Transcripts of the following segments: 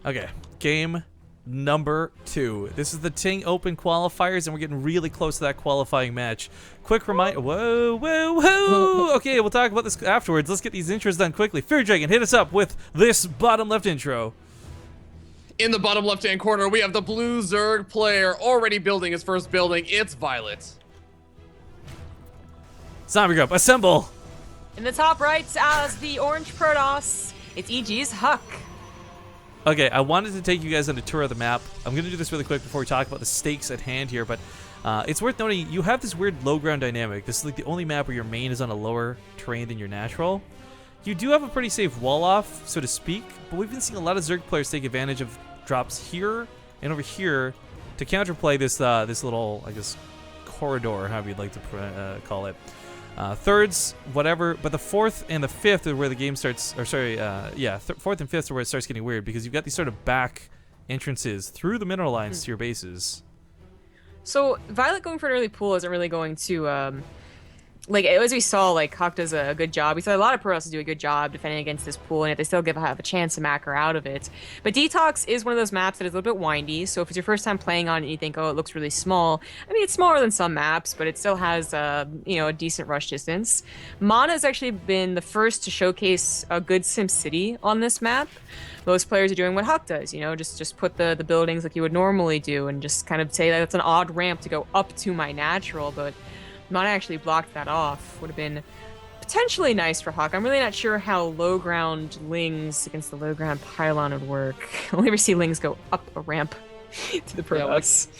Okay, game number 2. This is the TING Open Qualifiers, and we're getting really close to that qualifying match. Quick reminder. Whoa, whoa, whoa. Okay, we'll talk about this afterwards. Let's get these intros done quickly. Fear Dragon, hit us up with this bottom left intro. In the bottom left-hand corner, we have the blue Zerg player already building his first building. It's viOLet. Zombie Group, assemble. In the top right, as the orange Protoss, it's EG's HuK. Okay, I wanted to take you guys on a tour of the map. I'm going to do this really quick before we talk about the stakes at hand here, but it's worth noting you have this weird low ground dynamic. This is like the only map where your main is on a lower terrain than your natural. You do have a pretty safe wall off, so to speak, but we've been seeing a lot of Zerg players take advantage of drops here and over here to counterplay this this little, I guess, corridor, however you'd like to call it. Thirds, whatever, but the fourth and the fifth are where the game starts, or sorry, fourth and fifth are where it starts getting weird, because you've got these sort of back entrances through the mineral lines to your bases. So viOLet going for an early pool isn't really going to, like, as we saw, like, HuK does a good job. We saw a lot of Protoss do a good job defending against this pool, and yet they still have a chance to macro out of it. But Detox is one of those maps that is a little bit windy, so if it's your first time playing on it and you think, oh, it looks really small, I mean, it's smaller than some maps, but it still has, you know, a decent rush distance. Mana has actually been the first to showcase a good SimCity on this map. Most players are doing what HuK does, you know, just put the buildings like you would normally do and just kind of say that it's an odd ramp to go up to my natural, but Mana actually blocked that off. Would have been potentially nice for HuK. I'm really not sure how low ground Lings against the low ground pylon would work. I only ever see Lings go up a ramp to the Protoss. Yeah,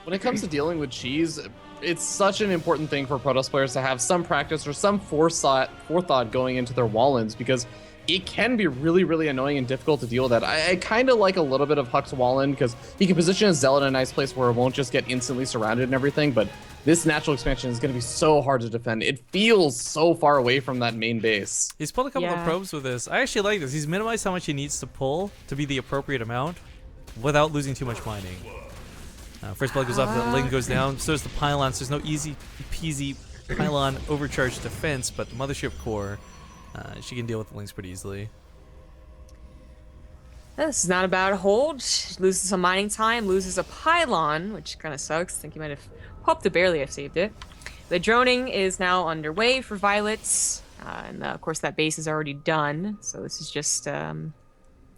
when it comes to dealing with cheese, it's such an important thing for Protoss players to have some practice or some forethought going into their wall-ins, because it can be really, really annoying and difficult to deal with that. I kind of like a little bit of HuK's wall-in, because he can position his Zealot in a nice place where it won't just get instantly surrounded and everything, but this natural expansion is going to be so hard to defend. It feels so far away from that main base. He's pulled a couple of probes with this. I actually like this. He's minimized how much he needs to pull to be the appropriate amount without losing too much mining. First blood goes off, the Ling goes down, so does the pylon, so there's no easy peasy pylon overcharge defense, but the Mothership Core, she can deal with the Lings pretty easily. This is not a bad hold. Loses some mining time, loses a pylon, which kind of sucks. I think he might have hoped to barely have saved it. The droning is now underway for viOLet, and of course that base is already done. So this is just, I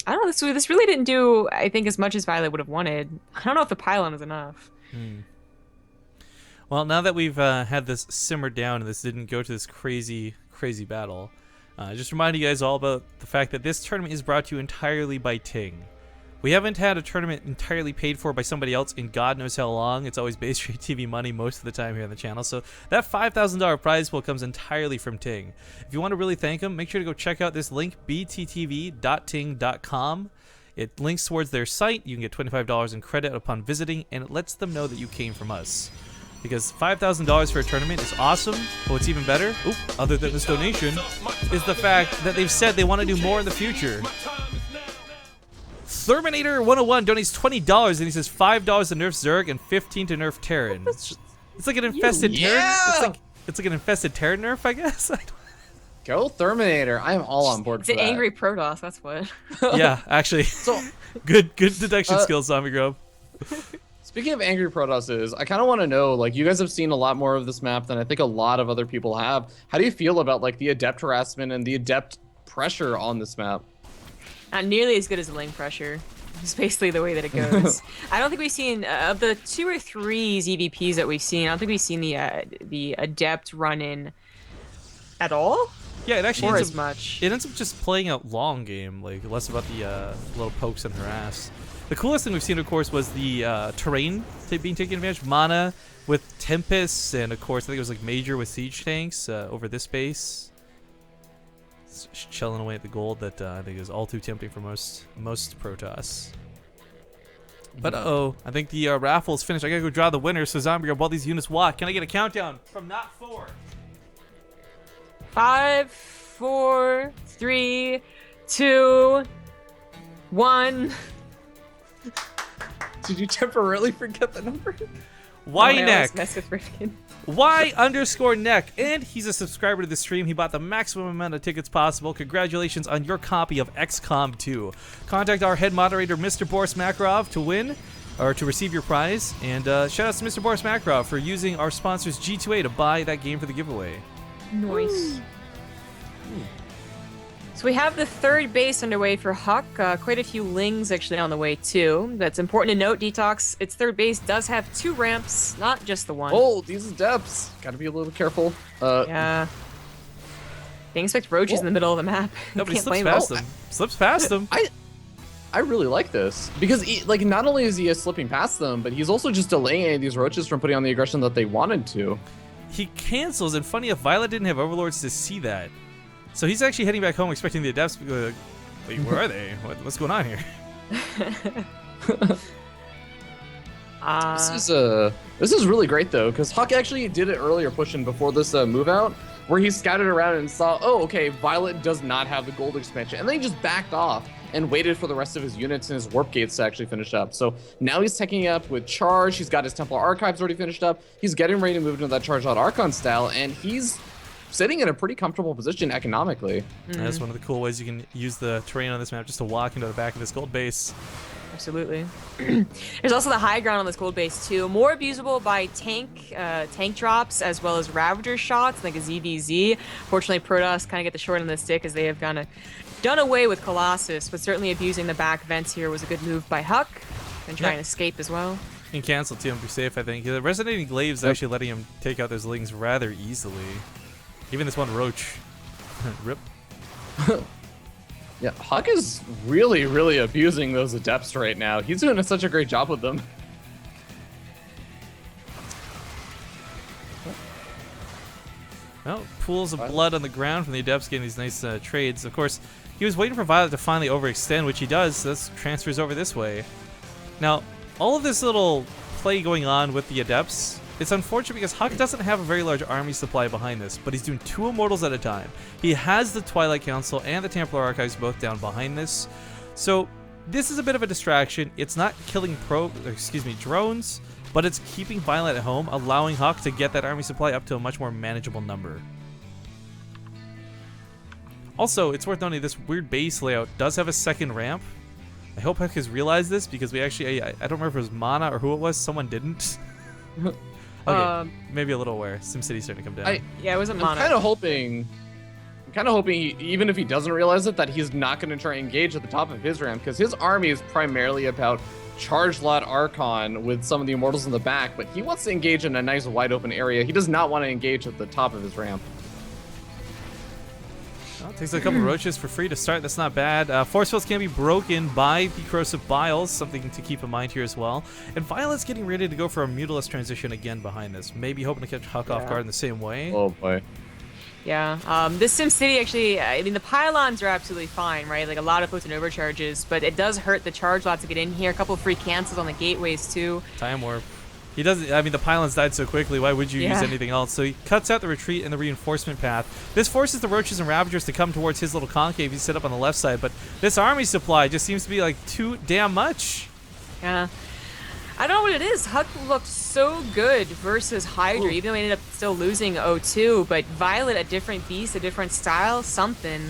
don't know, this really didn't do, I think, as much as viOLet would have wanted. I don't know if the pylon is enough. Well, now that we've had this simmered down and this didn't go to this crazy battle, just reminding you guys all about the fact that this tournament is brought to you entirely by TING. We haven't had a tournament entirely paid for by somebody else in God knows how long. It's always base rate TV money most of the time here on the channel. So that $5,000 prize pool comes entirely from TING. If you want to really thank them, make sure to go check out this link, bttv.ting.com. It links towards their site. You can get $25 in credit upon visiting, and it lets them know that you came from us. Because $5,000 for a tournament is awesome, but what's even better, other than this donation, is the fact that they've said they want to do more in the future. Terminator 101 donates $20 and he says $5 to nerf Zerg and $15 to nerf Terran. It's like an infested Terran. It's like an infested Terran nerf, I guess. Go Terminator! I am all on board for that. It's an angry Protoss. That's what. Yeah, actually. So good deduction skills, Zombie Grove. Speaking of angry Protosses, I kind of want to know, like, you guys have seen a lot more of this map than I think a lot of other people have. How do you feel about, like, the Adept harassment and the Adept pressure on this map? Not nearly as good as the Ling pressure. It's basically the way that it goes. I don't think we've seen, of the 2 or 3 ZvPs that we've seen, I don't think we've seen the Adept run in at all. Yeah, it actually or ends as up, much. It ends up just playing a long game, like less about the little pokes in her ass. The coolest thing we've seen, of course, was the terrain being taken advantage. Mana with Tempests, and of course, I think it was like Major with Siege Tanks over this base. Chilling away at the gold that I think is all too tempting for most Protoss. But I think the raffle's finished. I gotta go draw the winner. So Zombie, while these units walk, can I get a countdown from not 4? 5, 4, 3, 2, 1. Did you temporarily forget the number? Why I always neck? mess with Rifkin. Y_neck, and he's a subscriber to the stream. He bought the maximum amount of tickets possible. Congratulations on your copy of XCOM 2. Contact our head moderator, Mr. Boris Makarov, to win or to receive your prize. And shout out to Mr. Boris Makarov for using our sponsors G2A to buy that game for the giveaway. Nice. So we have the third base underway for HuK. Quite a few lings actually on the way too. That's important to note. Detox, its third base does have 2 ramps, not just the one. Oh, these depths. Gotta be a little careful. Yeah. They expect roaches in the middle of the map. Nobody Can't slips blame past them. them. Slips past them. I really like this because like not only is he slipping past them, but he's also just delaying any of these roaches from putting on the aggression that they wanted to. He cancels, and funny enough, viOLet didn't have overlords to see that. So he's actually heading back home expecting the adepts to be like, wait, where are they? What's going on here? This is really great though, because HuK actually did it earlier pushing before this move out, where he scouted around and saw, oh, okay, viOLet does not have the gold expansion, and then he just backed off and waited for the rest of his units and his warp gates to actually finish up. So now he's teching up with charge. He's got his Templar Archives already finished up. He's getting ready to move into that charged out Archon style, and he's sitting in a pretty comfortable position economically. That's one of the cool ways you can use the terrain on this map, just to walk into the back of this gold base. Absolutely. There's also the high ground on this gold base too. More abusable by tank drops as well as Ravager shots like a ZvZ. Fortunately, Protoss kind of get the short end of the stick as they have kind of done away with Colossus, but certainly abusing the back vents here was a good move by HuK. And try and escape as well. And cancel too and be safe, I think. The Resonating Glaive's actually letting him take out those lings rather easily. Even this one roach. Rip. Yeah, HuK is really, really abusing those adepts right now. He's doing such a great job with them. Well, pools of blood on the ground from the adepts getting these nice trades. Of course, he was waiting for viOLet to finally overextend, which he does, so this transfers over this way. Now, all of this little play going on with the adepts, it's unfortunate because HuK doesn't have a very large army supply behind this, but he's doing 2 immortals at a time. He has the Twilight Council and the Templar Archives both down behind this. So this is a bit of a distraction. It's not killing drones, but it's keeping viOLet at home, allowing HuK to get that army supply up to a much more manageable number. Also, it's worth noting this weird base layout does have a second ramp. I hope HuK has realized this because we actually, I don't remember if it was Mana or who it was, someone didn't. Okay, maybe a little aware. SimCity's starting to come down. Yeah, it wasn't Mana. I'm kind of hoping even if he doesn't realize it, that he's not going to try and engage at the top of his ramp, because his army is primarily about charge lot Archon with some of the immortals in the back, but he wants to engage in a nice wide open area. He does not want to engage at the top of his ramp. Well, it takes a couple roaches for free to start. That's not bad. Force fields can be broken by the corrosive biles, something to keep in mind here as well. And viOLet's getting ready to go for a Mutalisk transition again behind this. Maybe hoping to catch HuK off guard in the same way. Oh boy. Yeah, this SimCity actually, I mean, the pylons are absolutely fine, right? Like a lot of potent overcharges, but it does hurt the charge lot to get in here. A couple of free cancels on the gateways too. Time warp. He doesn't. I mean, the pylons died so quickly. Why would you use anything else? So he cuts out the retreat and the reinforcement path. This forces the roaches and ravagers to come towards his little concave he's set up on the left side. But this army supply just seems to be like too damn much. Yeah. I don't know what it is. HuK looked so good versus Hydra, even though he ended up still losing 0-2. But viOLet, a different beast, a different style, something.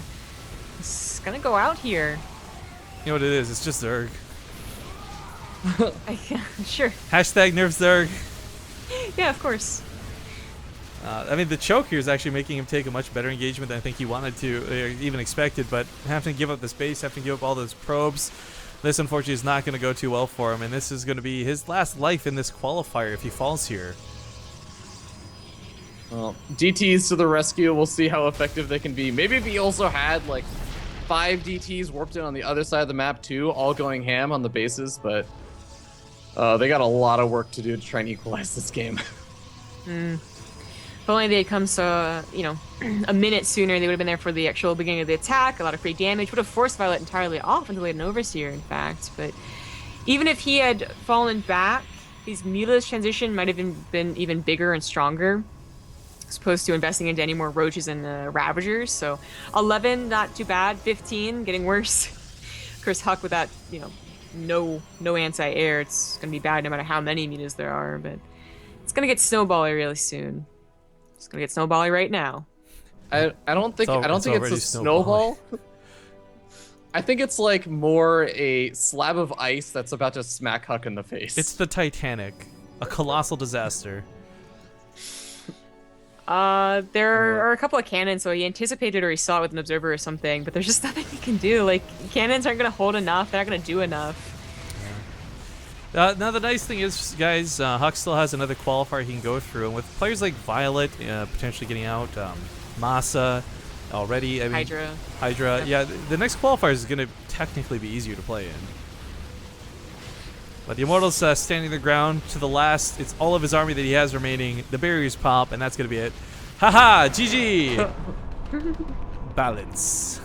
It's gonna go out here. You know what it is? It's just Zerg. Sure. Hashtag nerf Zerg. Yeah, of course. I mean, the choke here is actually making him take a much better engagement than I think he wanted to, or even expected, but having to give up the space, having to give up all those probes, this unfortunately is not going to go too well for him, and this is going to be his last life in this qualifier if he falls here. Well, DTs to the rescue. We'll see how effective they can be. Maybe if he also had like 5 DTs warped in on the other side of the map too, all going ham on the bases, but they got a lot of work to do to try and equalize this game. If only they had come so, a minute sooner, they would have been there for the actual beginning of the attack. A lot of free damage would have forced viOLet entirely off until they had an overseer, in fact. But even if he had fallen back, his Mutalisk transition might have been even bigger and stronger, as opposed to investing into any more roaches and ravagers. So 11, not too bad. 15, getting worse. Of course, HuK with that, no anti-air, it's going to be bad no matter how many mutas there are. But It's gonna get snowbally really soon. It's gonna get snowbally right now. I don't think It's it's already a snowball. I think it's like more a slab of ice that's about to smack HuK in the face. It's the Titanic, a colossal disaster. There are a couple of cannons, so he anticipated or he saw it with an observer or something, but there's just nothing he can do. Like, cannons aren't gonna hold enough, they're not gonna do enough. Now the nice thing is, guys, HuK still has another qualifier he can go through, and with players like viOLet potentially getting out, Masa already, I mean, Hydra, yeah, the next qualifier is going to technically be easier to play in. But the Immortal's standing their ground to the last. It's all of his army that he has remaining. The barriers pop, and that's going to be it. Haha, GG! Balance.